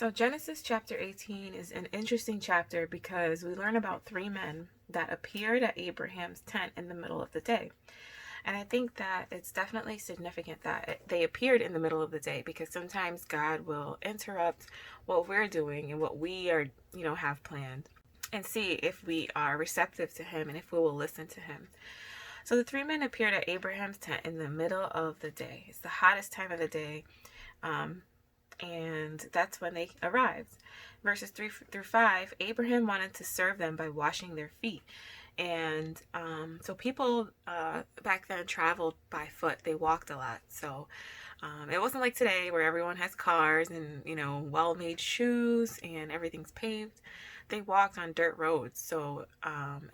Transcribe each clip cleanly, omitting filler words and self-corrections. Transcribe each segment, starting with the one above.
So Genesis chapter 18 is an interesting chapter because we learn about three men that appeared at Abraham's tent in the middle of the day. And I think that it's definitely significant that they appeared in the middle of the day, because sometimes God will interrupt what we're doing and what we are, have planned, and see if we are receptive to him and if we will listen to him. So the three men appeared at Abraham's tent in the middle of the day. It's the hottest time of the day. And that's when they arrived. Verses 3 through 5, Abraham wanted to serve them by washing their feet. And so people back then traveled by foot. They walked a lot. So it wasn't like today where everyone has cars and, well-made shoes and everything's paved. They walked on dirt roads. So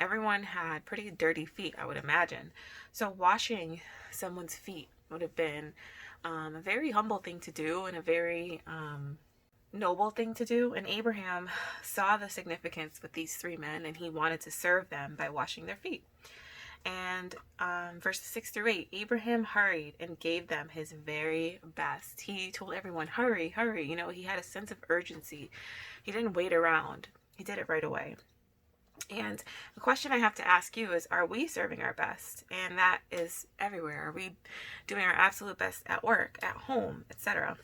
everyone had pretty dirty feet, I would imagine. So washing someone's feet would have been a very humble thing to do and a very noble thing to do. And Abraham saw the significance with these three men, and he wanted to serve them by washing their feet. And verses 6 through 8, Abraham hurried and gave them his very best. He told everyone, hurry, hurry. He had a sense of urgency. He didn't wait around. He did it right away. And the question I have to ask you is, are we serving our best? And that is everywhere. Are we doing our absolute best at work, at home, etc.?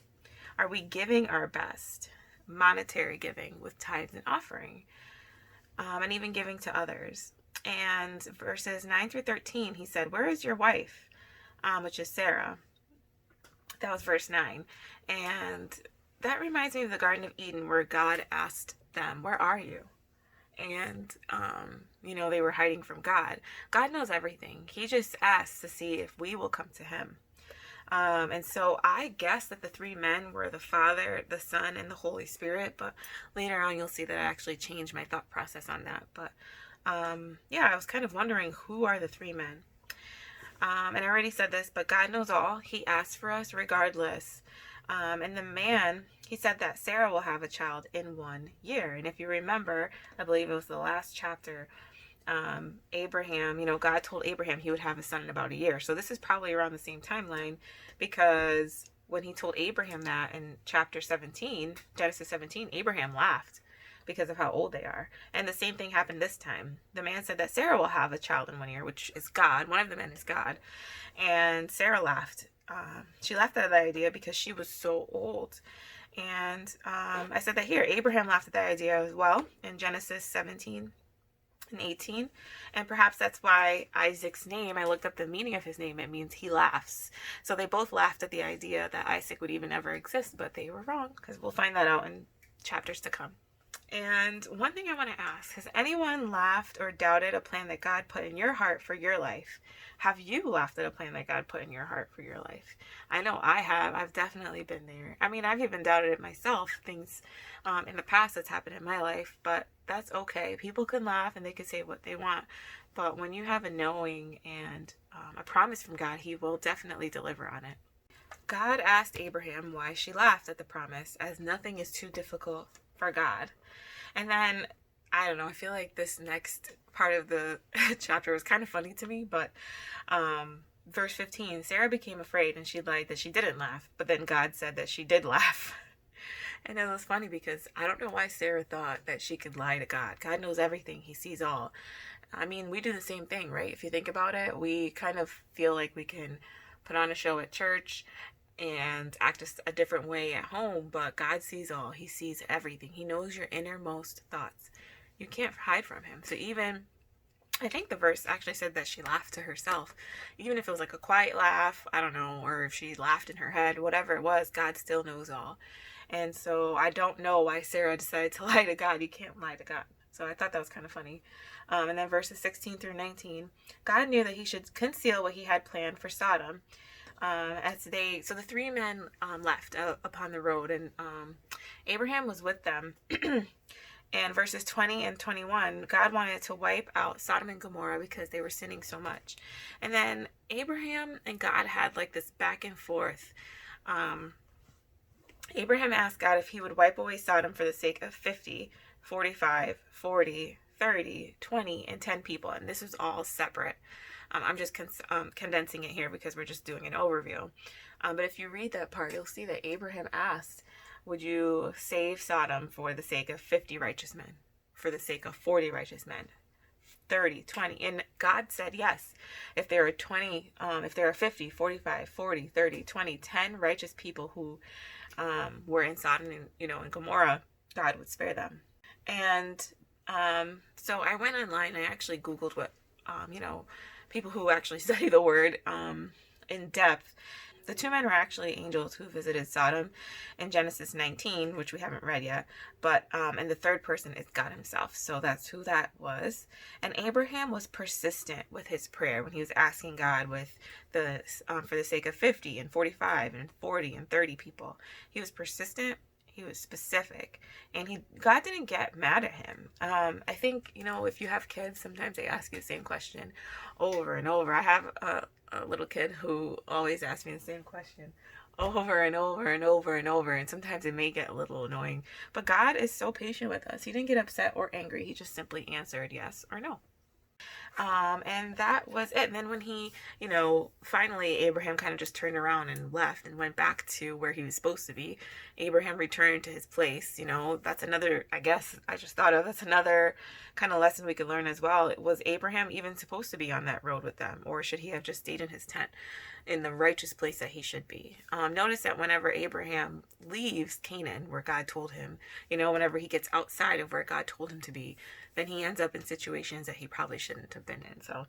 Are we giving our best? Monetary giving with tithes and offering, and even giving to others. And verses 9 through 13, he said, where is your wife? Which is Sarah. That was verse 9. And that reminds me of the Garden of Eden, where God asked them, where are you? And, they were hiding from God. God knows everything. He just asks to see if we will come to him. And so I guess that the three men were the Father, the Son, and the Holy Spirit. But later on, you'll see that I actually changed my thought process on that. But, I was kind of wondering, who are the three men? And I already said this, but God knows all. He asks for us regardless. And the man, he said that Sarah will have a child in 1 year. And if you remember, I believe it was the last chapter, Abraham, God told Abraham he would have a son in about a year. So this is probably around the same timeline, because when he told Abraham that in chapter 17, Genesis 17, Abraham laughed because of how old they are. And the same thing happened this time. The man said that Sarah will have a child in 1 year, which is God. One of the men is God. And Sarah laughed. She laughed at the idea because she was so old. And I said that here, Abraham laughed at that idea as well in Genesis 17 and 18. And perhaps that's why Isaac's name, I looked up the meaning of his name, it means he laughs. So they both laughed at the idea that Isaac would even ever exist, but they were wrong, because we'll find that out in chapters to come. And one thing I want to ask, has anyone laughed or doubted a plan that God put in your heart for your life? Have you laughed at a plan that God put in your heart for your life? I know I have. I've definitely been there. I mean, I've even doubted it myself, things in the past that's happened in my life, but that's okay. People can laugh and they can say what they want. But when you have a knowing and a promise from God, he will definitely deliver on it. God asked Abraham why she laughed at the promise, as nothing is too difficult for God. And then, I don't know, I feel like this next part of the chapter was kind of funny to me, but verse 15, Sarah became afraid and she lied that she didn't laugh, but then God said that she did laugh. And it was funny because I don't know why Sarah thought that she could lie to God. God knows everything. He sees all. I mean, we do the same thing, right? If you think about it, we kind of feel like we can put on a show at church and act a different way at home, but God sees all. He sees everything. He knows your innermost thoughts. You can't hide from him. So even, I think the verse actually said that she laughed to herself. Even if it was like a quiet laugh, I don't know, or if she laughed in her head, whatever it was, God still knows all. And so I don't know why Sarah decided to lie to God. You can't lie to God. So I thought that was kind of funny. And then verses 16 through 19, God knew that he should conceal what he had planned for Sodom. So the three men left upon the road, and Abraham was with them. And verses 20 and 21, God wanted to wipe out Sodom and Gomorrah because they were sinning so much. And then Abraham and God had like this back and forth. Abraham asked God if he would wipe away Sodom for the sake of 50, 45, 40, 30, 20, and 10 people. And this is all separate. I'm just condensing it here because we're just doing an overview. But if you read that part, you'll see that Abraham asked Would you save Sodom for the sake of 50 righteous men? For the sake of 40 righteous men? 30, 20? And God said yes. If there are 20, if there are 50, 45, 40, 30, 20, 10 righteous people who were in Sodom and, in Gomorrah, God would spare them. And so I went online. I actually Googled what, people who actually study the word in depth. The two men were actually angels who visited Sodom in Genesis 19, which we haven't read yet. But and the third person is God himself. So that's who that was. And Abraham was persistent with his prayer when he was asking God with the for the sake of 50 and 45 and 40 and 30 people. He was persistent. He was specific, and God didn't get mad at him. I think, if you have kids, sometimes they ask you the same question over and over. I have a little kid who always asks me the same question over and over and over and over, and sometimes it may get a little annoying. But God is so patient with us. He didn't get upset or angry. He just simply answered yes or no. And that was it. And then when he, finally Abraham kind of just turned around and left and went back to where he was supposed to be. Abraham returned to his place. That's another, I guess I just thought of, that's another kind of lesson we could learn as well. Was Abraham even supposed to be on that road with them? Or should he have just stayed in his tent in the righteous place that he should be? Notice that whenever Abraham leaves Canaan, where God told him, whenever he gets outside of where God told him to be, then he ends up in situations that he probably shouldn't have been in. So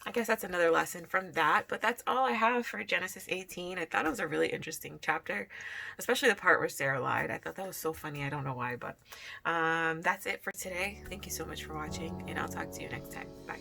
I guess that's another lesson from that. But that's all I have for Genesis 18. I thought it was a really interesting chapter, especially the part where Sarah lied. I thought that was so funny. I don't know why, but that's it for today. Thank you so much for watching, and I'll talk to you next time. Bye.